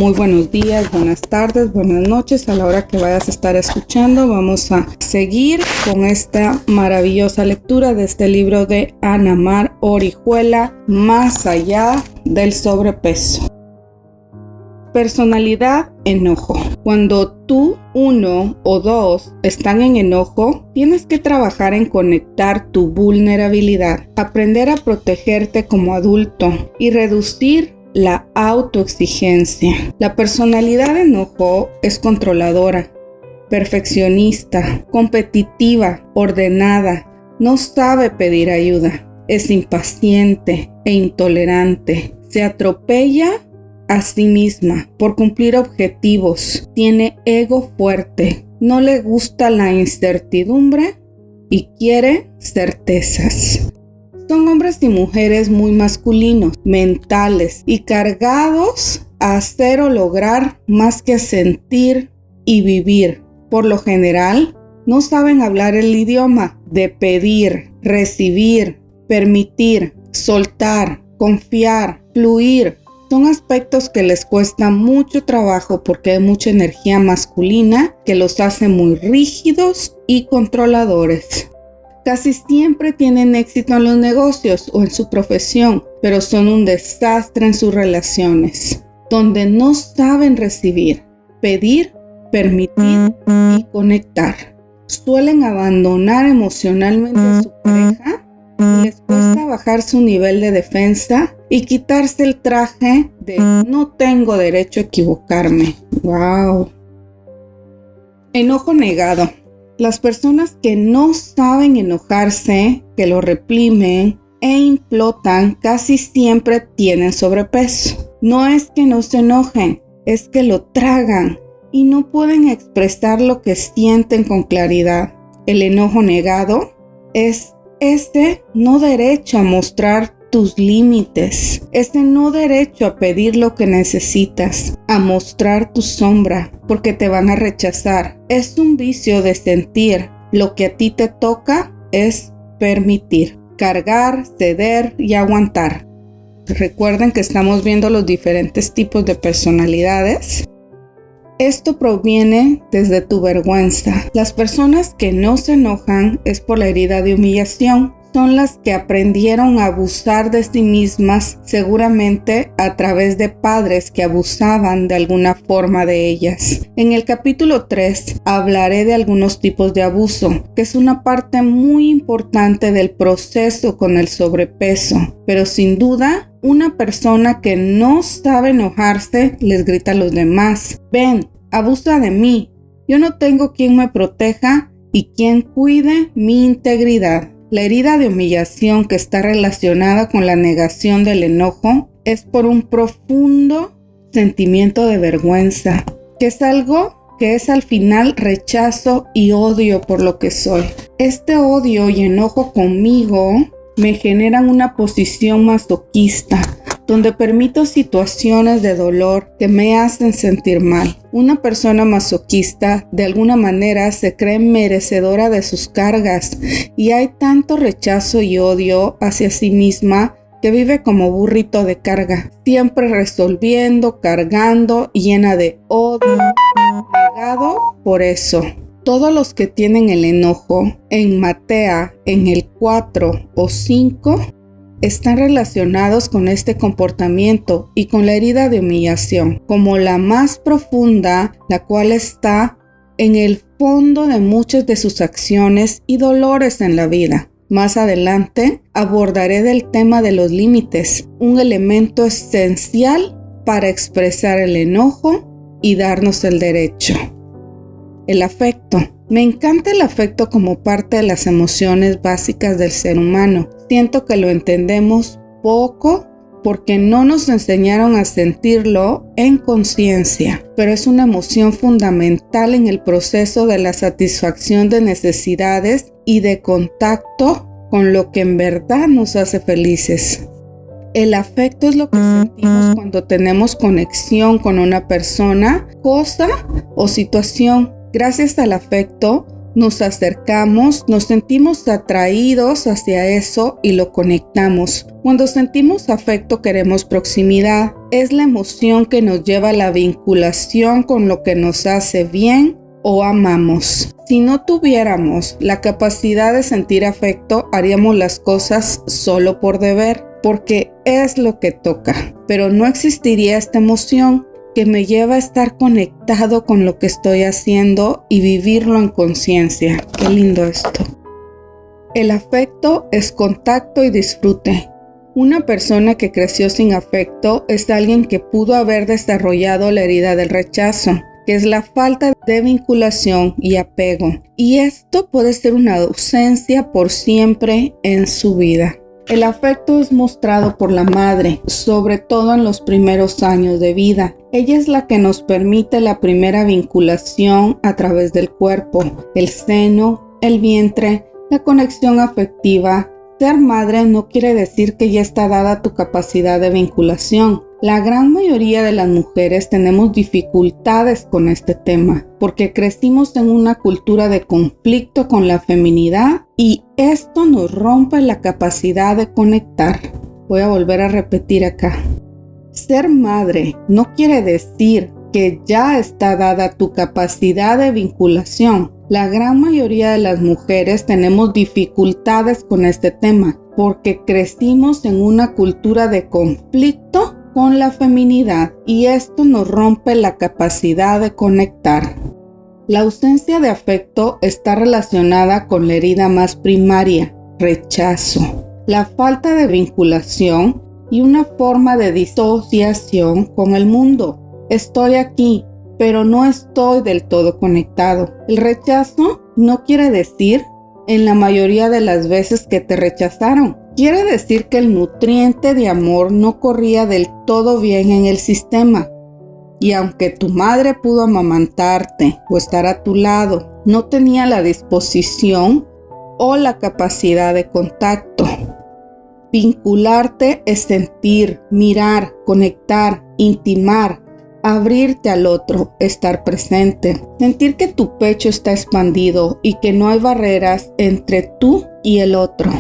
Muy buenos días, buenas tardes, buenas noches. A la hora que vayas a estar escuchando, vamos a seguir con esta maravillosa lectura de este libro de Ana Mar Orihuela, Más allá del sobrepeso. Personalidad, enojo. Cuando tú, uno o dos están en enojo, tienes que trabajar en conectar tu vulnerabilidad, aprender a protegerte como adulto y reducir la autoexigencia. La personalidad de enojo es controladora, perfeccionista, competitiva, ordenada, no sabe pedir ayuda, es impaciente e intolerante, se atropella a sí misma por cumplir objetivos, tiene ego fuerte, no le gusta la incertidumbre y quiere certezas. Son hombres y mujeres muy masculinos, mentales y cargados a hacer o lograr más que a sentir y vivir. Por lo general, no saben hablar el idioma de pedir, recibir, permitir, soltar, confiar, fluir. Son aspectos que les cuesta mucho trabajo porque hay mucha energía masculina que los hace muy rígidos y controladores. Casi siempre tienen éxito en los negocios o en su profesión, pero son un desastre en sus relaciones, donde no saben recibir, pedir, permitir y conectar. Suelen abandonar emocionalmente a su pareja y les cuesta bajar su nivel de defensa y quitarse el traje de no tengo derecho a equivocarme. ¡Wow! Enojo negado. Las personas que no saben enojarse, que lo reprimen e implotan, casi siempre tienen sobrepeso. No es que no se enojen, es que lo tragan y no pueden expresar lo que sienten con claridad. El enojo negado es ese no derecho a mostrar tus límites, ese no derecho a pedir lo que necesitas, a mostrar tu sombra, porque te van a rechazar. Es un vicio de sentir. Lo que a ti te toca es permitir, cargar, ceder y aguantar. Recuerden que estamos viendo los diferentes tipos de personalidades. Esto proviene desde tu vergüenza. Las personas que no se enojan es por la herida de humillación. Son las que aprendieron a abusar de sí mismas, seguramente a través de padres que abusaban de alguna forma de ellas. En el capítulo 3 hablaré de algunos tipos de abuso, que es una parte muy importante del proceso con el sobrepeso. Pero sin duda, una persona que no sabe enojarse les grita a los demás: ven, abusa de mí, yo no tengo quien me proteja y quien cuide mi integridad. La herida de humillación que está relacionada con la negación del enojo es por un profundo sentimiento de vergüenza, que es algo que es al final rechazo y odio por lo que soy. Este odio y enojo conmigo me generan una posición masoquista, donde permito situaciones de dolor que me hacen sentir mal. Una persona masoquista de alguna manera se cree merecedora de sus cargas y hay tanto rechazo y odio hacia sí misma que vive como burrito de carga, siempre resolviendo, cargando y llena de odio, negado por eso. Todos los que tienen el enojo en Matea en el 4 o 5 están relacionados con este comportamiento y con la herida de humillación, como la más profunda, la cual está en el fondo de muchas de sus acciones y dolores en la vida. Más adelante abordaré del tema de los límites, un elemento esencial para expresar el enojo y darnos el derecho. El afecto. Me encanta el afecto como parte de las emociones básicas del ser humano. Siento que lo entendemos poco porque no nos enseñaron a sentirlo en conciencia, pero es una emoción fundamental en el proceso de la satisfacción de necesidades y de contacto con lo que en verdad nos hace felices. El afecto es lo que sentimos cuando tenemos conexión con una persona, cosa o situación. Gracias al afecto nos acercamos, nos sentimos atraídos hacia eso y lo conectamos. Cuando sentimos afecto queremos proximidad, es la emoción que nos lleva a la vinculación con lo que nos hace bien o amamos. Si no tuviéramos la capacidad de sentir afecto, haríamos las cosas solo por deber, porque es lo que toca. Pero no existiría esta emoción que me lleva a estar conectado con lo que estoy haciendo y vivirlo en conciencia. Qué lindo esto. El afecto es contacto y disfrute. Una persona que creció sin afecto es alguien que pudo haber desarrollado la herida del rechazo, que es la falta de vinculación y apego. Y esto puede ser una ausencia por siempre en su vida. El afecto es mostrado por la madre, sobre todo en los primeros años de vida. Ella es la que nos permite la primera vinculación a través del cuerpo, el seno, el vientre, la conexión afectiva. Ser madre no quiere decir que ya está dada tu capacidad de vinculación. La gran mayoría de las mujeres tenemos dificultades con este tema porque crecimos en una cultura de conflicto con la feminidad y esto nos rompe la capacidad de conectar. Voy a volver a repetir acá. Ser madre no quiere decir que ya está dada tu capacidad de vinculación. La gran mayoría de las mujeres tenemos dificultades con este tema porque crecimos en una cultura de conflicto con la feminidad y esto nos rompe la capacidad de conectar. La ausencia de afecto está relacionada con la herida más primaria, rechazo, la falta de vinculación y una forma de disociación con el mundo. Estoy aquí, pero no estoy del todo conectado. El rechazo no quiere decir en la mayoría de las veces que te rechazaron. Quiere decir que el nutriente de amor no corría del todo bien en el sistema. Y aunque tu madre pudo amamantarte o estar a tu lado, no tenía la disposición o la capacidad de contacto. Vincularte es sentir, mirar, conectar, intimar, abrirte al otro, estar presente, sentir que tu pecho está expandido y que no hay barreras entre tú y el otro.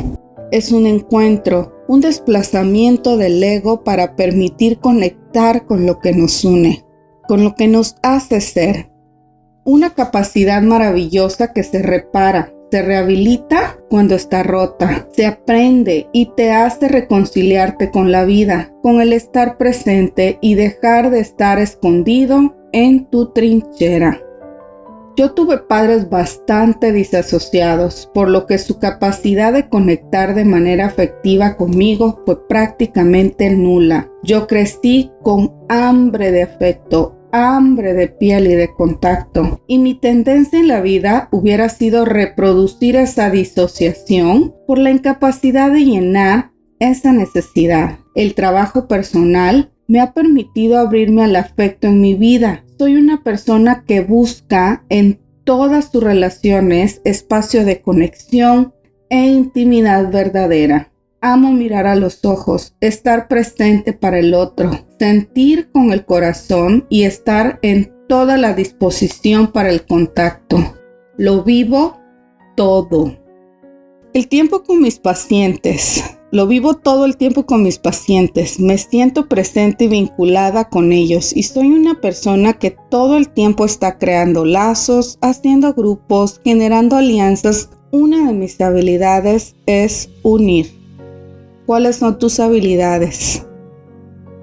Es un encuentro, un desplazamiento del ego para permitir conectar con lo que nos une, con lo que nos hace ser. Una capacidad maravillosa que se repara, se rehabilita cuando está rota, se aprende y te hace reconciliarte con la vida, con el estar presente y dejar de estar escondido en tu trinchera. Yo tuve padres bastante disasociados, por lo que su capacidad de conectar de manera afectiva conmigo fue prácticamente nula. Yo crecí con hambre de afecto, hambre de piel y de contacto, y mi tendencia en la vida hubiera sido reproducir esa disociación por la incapacidad de llenar esa necesidad. El trabajo personal me ha permitido abrirme al afecto en mi vida. Soy una persona que busca en todas sus relaciones espacio de conexión e intimidad verdadera. Amo mirar a los ojos, estar presente para el otro, sentir con el corazón y estar en toda la disposición para el contacto. Lo vivo todo. El tiempo con mis pacientes. Lo vivo todo el tiempo con mis pacientes. Me siento presente y vinculada con ellos y soy una persona que todo el tiempo está creando lazos, haciendo grupos, generando alianzas. Una de mis habilidades es unir. ¿Cuáles son tus habilidades?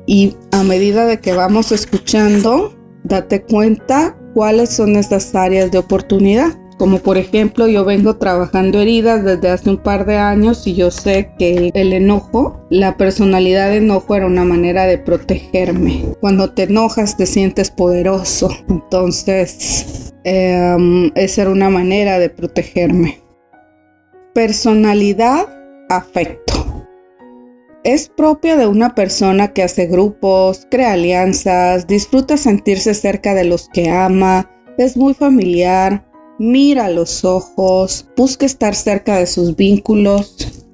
Y a medida de que vamos escuchando, date cuenta cuáles son estas áreas de oportunidad. Como por ejemplo, yo vengo trabajando heridas desde hace un par de años y yo sé que el enojo, la personalidad de enojo era una manera de protegerme. Cuando te enojas te sientes poderoso. Entonces, esa era una manera de protegerme. Personalidad, afecto. Es propia de una persona que hace grupos, crea alianzas, disfruta sentirse cerca de los que ama, es muy familiar, mira a los ojos, busca estar cerca de sus vínculos.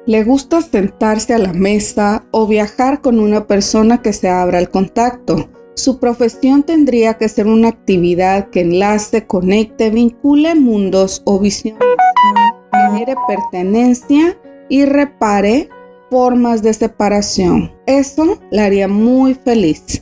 Le gusta sentarse a la mesa o viajar con una persona que se abra al contacto. Su profesión tendría que ser una actividad que enlace, conecte, vincule mundos o visiones, genere pertenencia y repare formas de separación. Eso la haría muy feliz.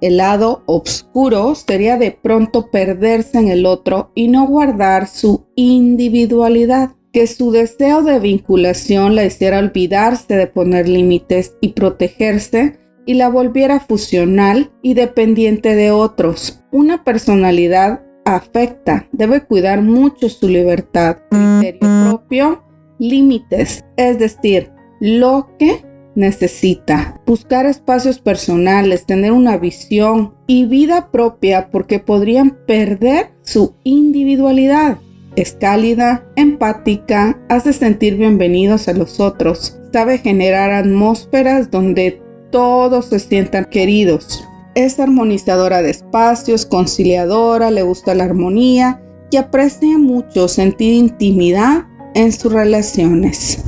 El lado oscuro sería de pronto perderse en el otro y no guardar su individualidad. Que su deseo de vinculación la hiciera olvidarse de poner límites y protegerse y la volviera funcional y dependiente de otros. Una personalidad afecta debe cuidar mucho su libertad, criterio propio, límites, es decir, lo que necesita. Buscar espacios personales, tener una visión y vida propia porque podrían perder su individualidad. Es cálida, empática, hace sentir bienvenidos a los otros, sabe generar atmósferas donde todos se sientan queridos. Es armonizadora de espacios, conciliadora, le gusta la armonía y aprecia mucho sentir intimidad en sus relaciones.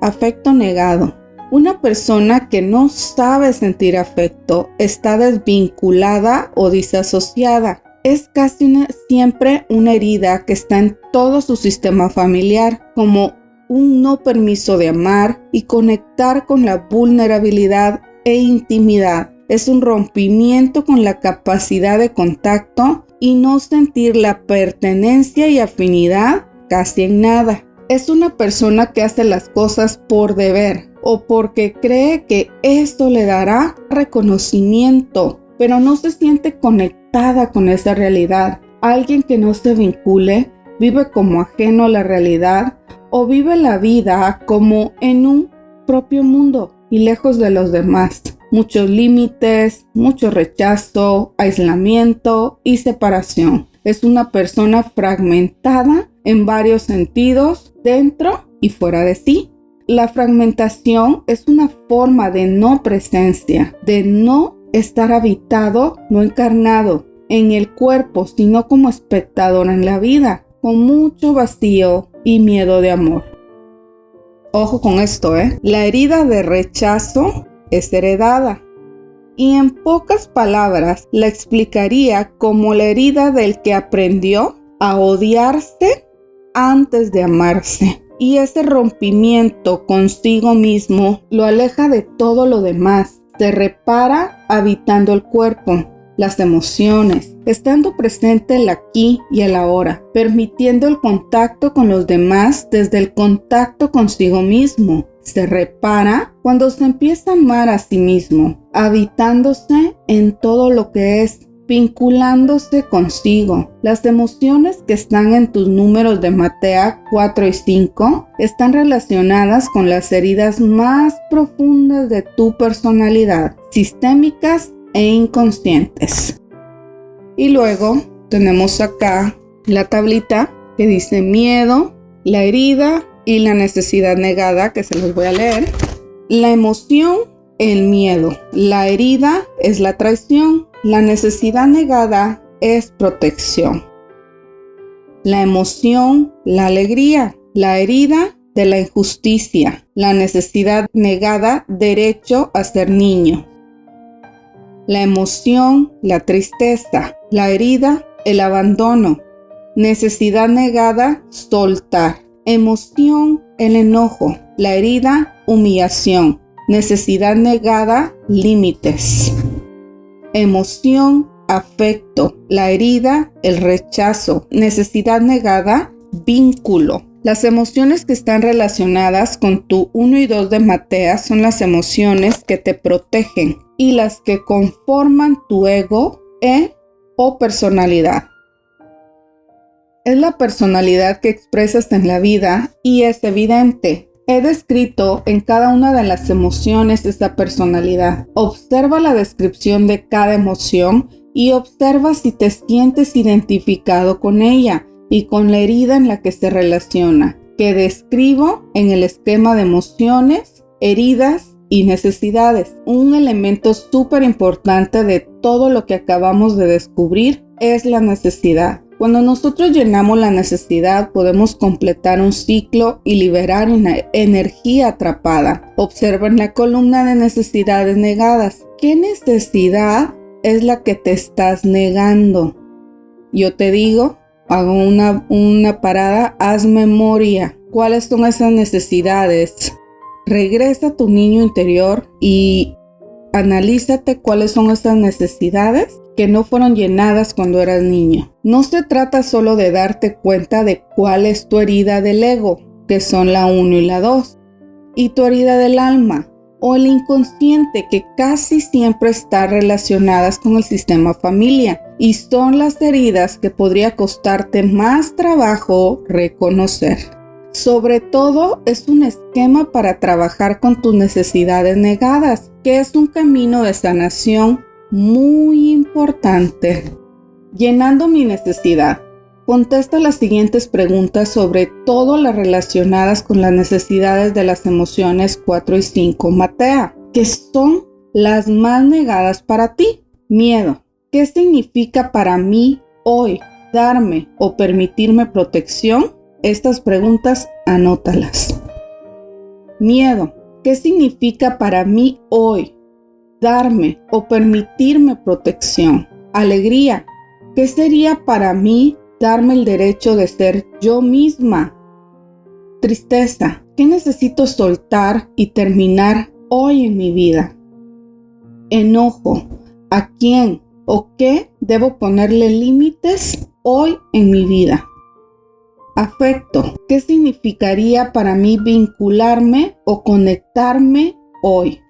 Afecto negado. Una persona que no sabe sentir afecto está desvinculada o disasociada. Es casi siempre una herida que está en todo su sistema familiar, como un no permiso de amar y conectar con la vulnerabilidad e intimidad. Es un rompimiento con la capacidad de contacto y no sentir la pertenencia y afinidad casi en nada. Es una persona que hace las cosas por deber o porque cree que esto le dará reconocimiento, pero no se siente conectada con esa realidad. Alguien que no se vincule vive como ajeno a la realidad o vive la vida como en un propio mundo y lejos de los demás. Muchos límites, mucho rechazo, aislamiento y separación. Es una persona fragmentada en varios sentidos, dentro y fuera de sí. La fragmentación es una forma de no presencia, de no estar habitado, no encarnado en el cuerpo, sino como espectador en la vida, con mucho vacío y miedo de amor. Ojo con esto, La herida de rechazo es heredada. Y en pocas palabras la explicaría como la herida del que aprendió a odiarse antes de amarse. Y ese rompimiento consigo mismo lo aleja de todo lo demás. Se repara habitando el cuerpo, las emociones, estando presente el aquí y el ahora, permitiendo el contacto con los demás desde el contacto consigo mismo. Se repara cuando se empieza a amar a sí mismo, habitándose en todo lo que es, vinculándose consigo. Las emociones que están en tus números de Matea 4 y 5 están relacionadas con las heridas más profundas de tu personalidad, sistémicas e inconscientes. Y luego tenemos acá la tablita que dice miedo, la herida y la necesidad negada, que se los voy a leer. La emoción, el miedo. La herida es la traición. La necesidad negada es protección. La emoción, la alegría. La herida de la injusticia. La necesidad negada, derecho a ser niño. La emoción, la tristeza. La herida, el abandono. Necesidad negada, soltar. Emoción, el enojo. La herida, humillación. Necesidad negada, límites. Emoción, afecto. La herida, el rechazo. Necesidad negada, vínculo. Las emociones que están relacionadas con tu 1 y 2 de Matea son las emociones que te protegen y las que conforman tu ego o personalidad. Es la personalidad que expresas en la vida y es evidente. He descrito en cada una de las emociones esta personalidad. Observa la descripción de cada emoción y observa si te sientes identificado con ella y con la herida en la que se relaciona, que describo en el esquema de emociones, heridas y necesidades. Un elemento súper importante de todo lo que acabamos de descubrir es la necesidad. Cuando nosotros llenamos la necesidad, podemos completar un ciclo y liberar una energía atrapada. Observen la columna de necesidades negadas. ¿Qué necesidad es la que te estás negando? Yo te digo, hago una parada, haz memoria. ¿Cuáles son esas necesidades? regresa a tu niño interior y analízate cuáles son esas necesidades que no fueron llenadas cuando eras niño. No se trata solo de darte cuenta de cuál es tu herida del ego, que son la 1 y la 2, y tu herida del alma o el inconsciente, que casi siempre están relacionadas con el sistema familia y son las heridas que podría costarte más trabajo reconocer. Sobre todo, es un esquema para trabajar con tus necesidades negadas, que es un camino de sanación muy importante. Llenando mi necesidad. Contesta las siguientes preguntas, sobre todo las relacionadas con las necesidades de las emociones 4 y 5 Matea, que son las más negadas para ti. Miedo. ¿Qué significa para mí hoy darme o permitirme protección? Estas preguntas anótalas. Miedo. ¿Qué significa para mí hoy darme o permitirme protección? Alegría. ¿Qué sería para mí darme el derecho de ser yo misma? Tristeza. ¿Qué necesito soltar y terminar hoy en mi vida? Enojo. ¿A quién o qué debo ponerle límites hoy en mi vida? Afecto. ¿Qué significaría para mí vincularme o conectarme hoy?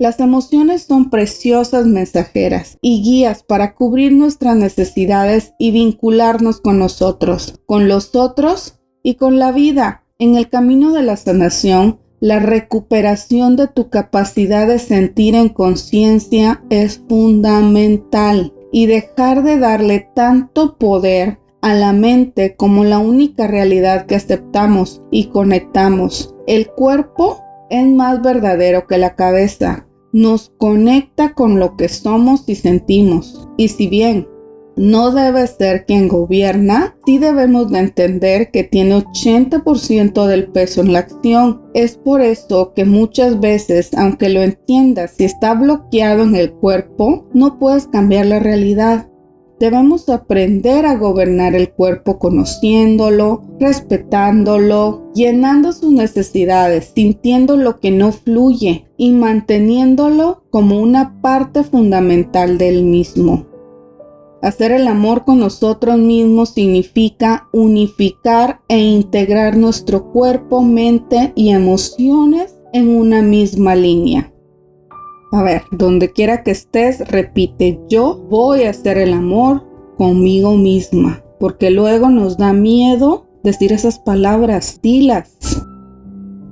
Las emociones son preciosas mensajeras y guías para cubrir nuestras necesidades y vincularnos con nosotros, con los otros y con la vida. En el camino de la sanación, la recuperación de tu capacidad de sentir en conciencia es fundamental, y dejar de darle tanto poder a la mente como la única realidad que aceptamos y conectamos. El cuerpo es más verdadero que la cabeza. Nos conecta con lo que somos y sentimos. Y si bien no debe ser quien gobierna, sí debemos de entender que tiene 80% del peso en la acción. Es por eso que muchas veces, aunque lo entiendas, si está bloqueado en el cuerpo, no puedes cambiar la realidad. Debemos aprender a gobernar el cuerpo conociéndolo, respetándolo, llenando sus necesidades, sintiendo lo que no fluye y manteniéndolo como una parte fundamental del mismo. Hacer el amor con nosotros mismos significa unificar e integrar nuestro cuerpo, mente y emociones en una misma línea. A ver, donde quiera que estés, repite: yo voy a hacer el amor conmigo misma. Porque luego nos da miedo decir esas palabras. Dilas.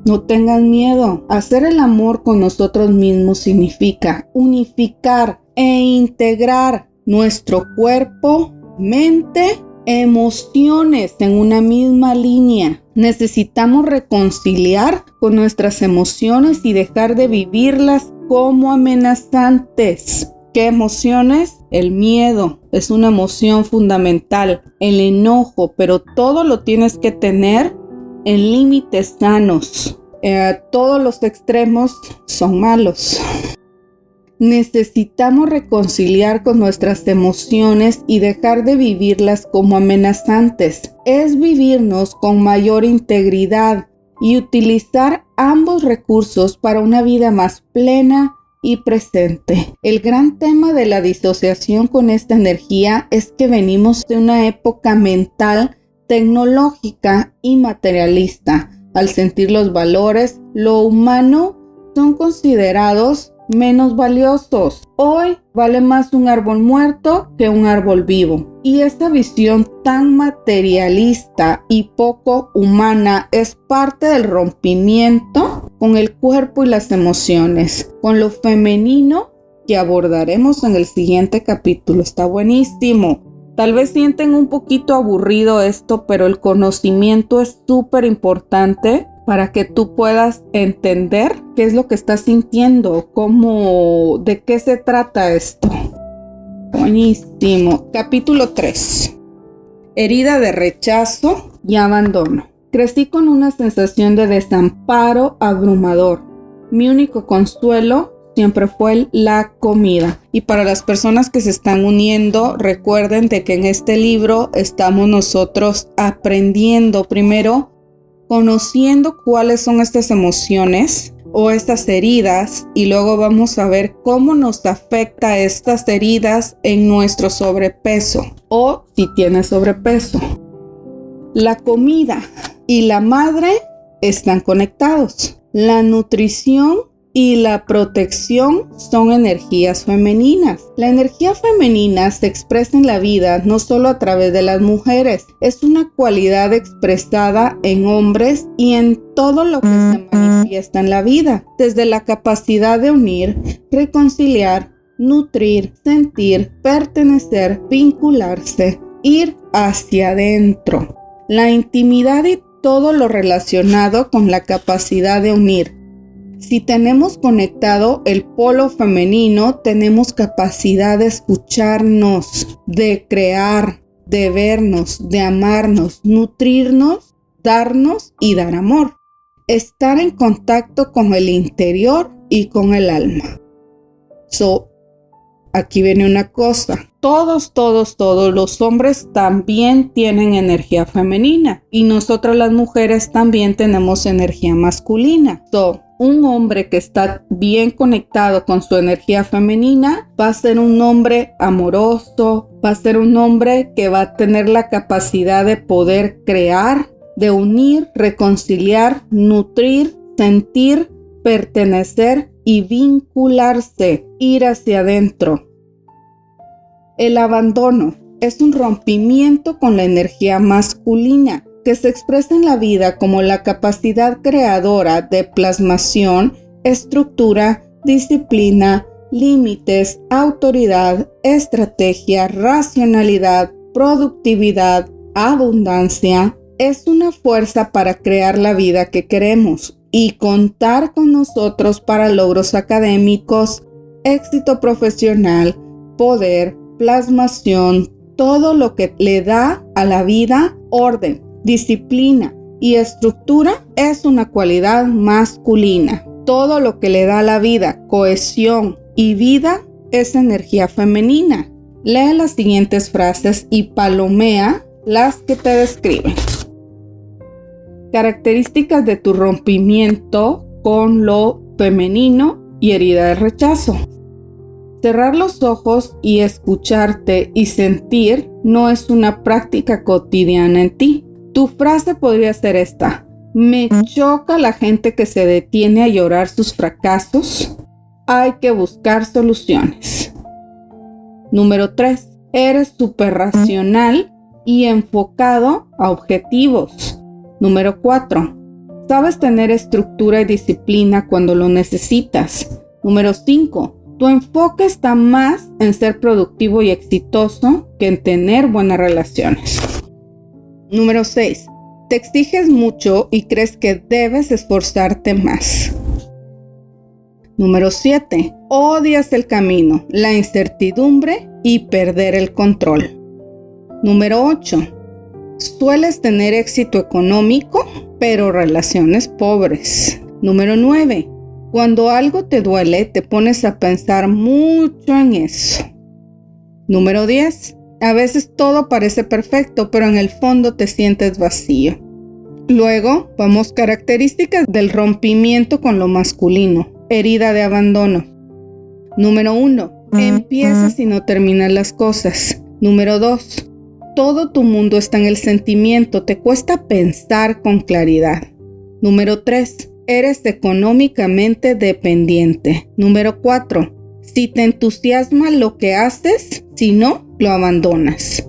No tengan miedo. Hacer el amor con nosotros mismos significa unificar e integrar nuestro cuerpo, mente, emociones en una misma línea. Necesitamos reconciliar con nuestras emociones y dejar de vivirlas como amenazantes. ¿Qué emociones? El miedo es una emoción fundamental. El enojo, pero todo lo tienes que tener en límites sanos. Todos los extremos son malos. Necesitamos reconciliar con nuestras emociones y dejar de vivirlas como amenazantes. Es vivirnos con mayor integridad y utilizar ambos recursos para una vida más plena y presente. El gran tema de la disociación con esta energía es que venimos de una época mental, tecnológica y materialista. Al sentir los valores, lo humano son considerados menos valiosos. Hoy vale más un árbol muerto que un árbol vivo. Y esta visión tan materialista y poco humana es parte del rompimiento con el cuerpo y las emociones, con lo femenino, que abordaremos en el siguiente capítulo. Está buenísimo. Tal vez sienten un poquito aburrido esto, pero el conocimiento es súper importante para que tú puedas entender qué es lo que estás sintiendo, de qué se trata esto. Buenísimo. Capítulo 3. Herida de rechazo y abandono. Crecí con una sensación de desamparo abrumador. Mi único consuelo siempre fue la comida. Y para las personas que se están uniendo, recuerden de que en este libro estamos nosotros aprendiendo primero conociendo cuáles son estas emociones o estas heridas, y luego vamos a ver cómo nos afecta estas heridas en nuestro sobrepeso o si tienes sobrepeso. La comida y la madre están conectados. La nutrición y la protección son energías femeninas. La energía femenina se expresa en la vida no solo a través de las mujeres, es una cualidad expresada en hombres y en todo lo que se manifiesta en la vida, desde la capacidad de unir, reconciliar, nutrir, sentir, pertenecer, vincularse, ir hacia adentro. La intimidad y todo lo relacionado con la capacidad de unir. Si tenemos conectado el polo femenino, tenemos capacidad de escucharnos, de crear, de vernos, de amarnos, nutrirnos, darnos y dar amor. Estar en contacto con el interior y con el alma. Aquí viene una cosa. Todos los hombres también tienen energía femenina y nosotras las mujeres también tenemos energía masculina. Un hombre que está bien conectado con su energía femenina va a ser un hombre amoroso, va a ser un hombre que va a tener la capacidad de poder crear, de unir, reconciliar, nutrir, sentir, pertenecer y vincularse, ir hacia adentro. El abandono es un rompimiento con la energía masculina que se expresa en la vida como la capacidad creadora de plasmación, estructura, disciplina, límites, autoridad, estrategia, racionalidad, productividad, abundancia. Es una fuerza para crear la vida que queremos y contar con nosotros para logros académicos, éxito profesional, poder, plasmación, todo lo que le da a la vida orden, disciplina y estructura es una cualidad masculina. Todo lo que le da a la vida cohesión y vida es energía femenina. Lee las siguientes frases y palomea las que te describen. Características de tu rompimiento con lo femenino y herida de rechazo. Cerrar los ojos y escucharte y sentir no es una práctica cotidiana en ti. Tu frase podría ser esta: me choca la gente que se detiene a llorar sus fracasos. Hay que buscar soluciones. Número 3. Eres súper racional y enfocado a objetivos. Número 4. Sabes tener estructura y disciplina cuando lo necesitas. Número 5. Tu enfoque está más en ser productivo y exitoso que en tener buenas relaciones. Número 6. Te exiges mucho y crees que debes esforzarte más. Número 7. Odias el camino, la incertidumbre y perder el control. Número 8. Sueles tener éxito económico, pero relaciones pobres. Número 9. Cuando algo te duele, te pones a pensar mucho en eso. Número 10. A veces todo parece perfecto, pero en el fondo te sientes vacío. Luego, vamos características del rompimiento con lo masculino. Herida de abandono. Número 1. Empiezas y no terminas las cosas. Número 2. Todo tu mundo está en el sentimiento, te cuesta pensar con claridad. Número 3. Eres económicamente dependiente. Número 4. Si te entusiasma lo que haces, si no, lo abandonas.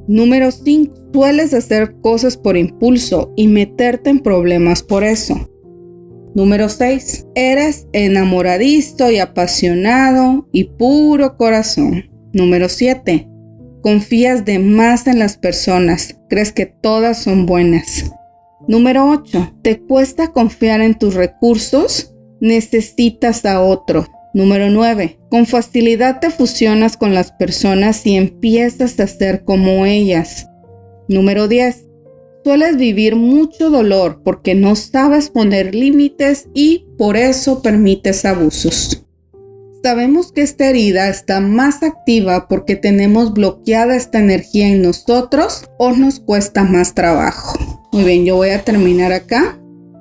Número 5. Sueles hacer cosas por impulso y meterte en problemas por eso. Número 6. Eres enamoradizo y apasionado y puro corazón. Número 7. Confías de más en las personas. Crees que todas son buenas. Número 8. Te cuesta confiar en tus recursos. Necesitas a otro. Número 9. Con facilidad te fusionas con las personas y empiezas a ser como ellas. Número 10. Sueles vivir mucho dolor porque no sabes poner límites y por eso permites abusos. Sabemos que esta herida está más activa porque tenemos bloqueada esta energía en nosotros o nos cuesta más trabajo. Muy bien, yo voy a terminar acá,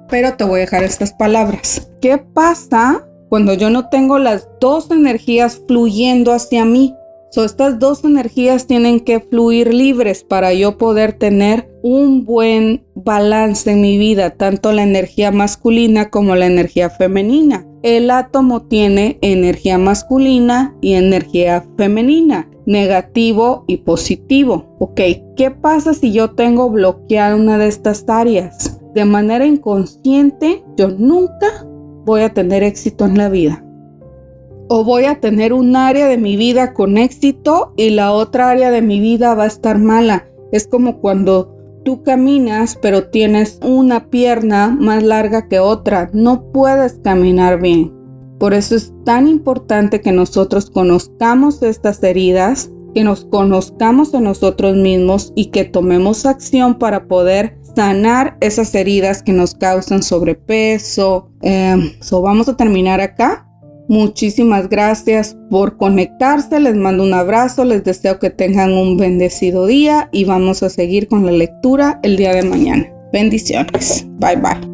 pero te voy a dejar estas palabras. ¿Qué pasa cuando yo no tengo las dos energías fluyendo hacia mí? Estas dos energías tienen que fluir libres para yo poder tener un buen balance en mi vida, tanto la energía masculina como la energía femenina. El átomo tiene energía masculina y energía femenina, negativo y positivo. Ok, ¿qué pasa si yo tengo bloqueada una de estas áreas? De manera inconsciente, yo nunca voy a tener éxito en la vida. O voy a tener un área de mi vida con éxito y la otra área de mi vida va a estar mala. Es como cuando tú caminas pero tienes una pierna más larga que otra. No puedes caminar bien. Por eso es tan importante que nosotros conozcamos estas heridas, que nos conozcamos a nosotros mismos y que tomemos acción para poder sanar esas heridas que nos causan sobrepeso. Vamos a terminar acá. Muchísimas gracias por conectarse, les mando un abrazo, les deseo que tengan un bendecido día y vamos a seguir con la lectura el día de mañana. Bendiciones, bye bye.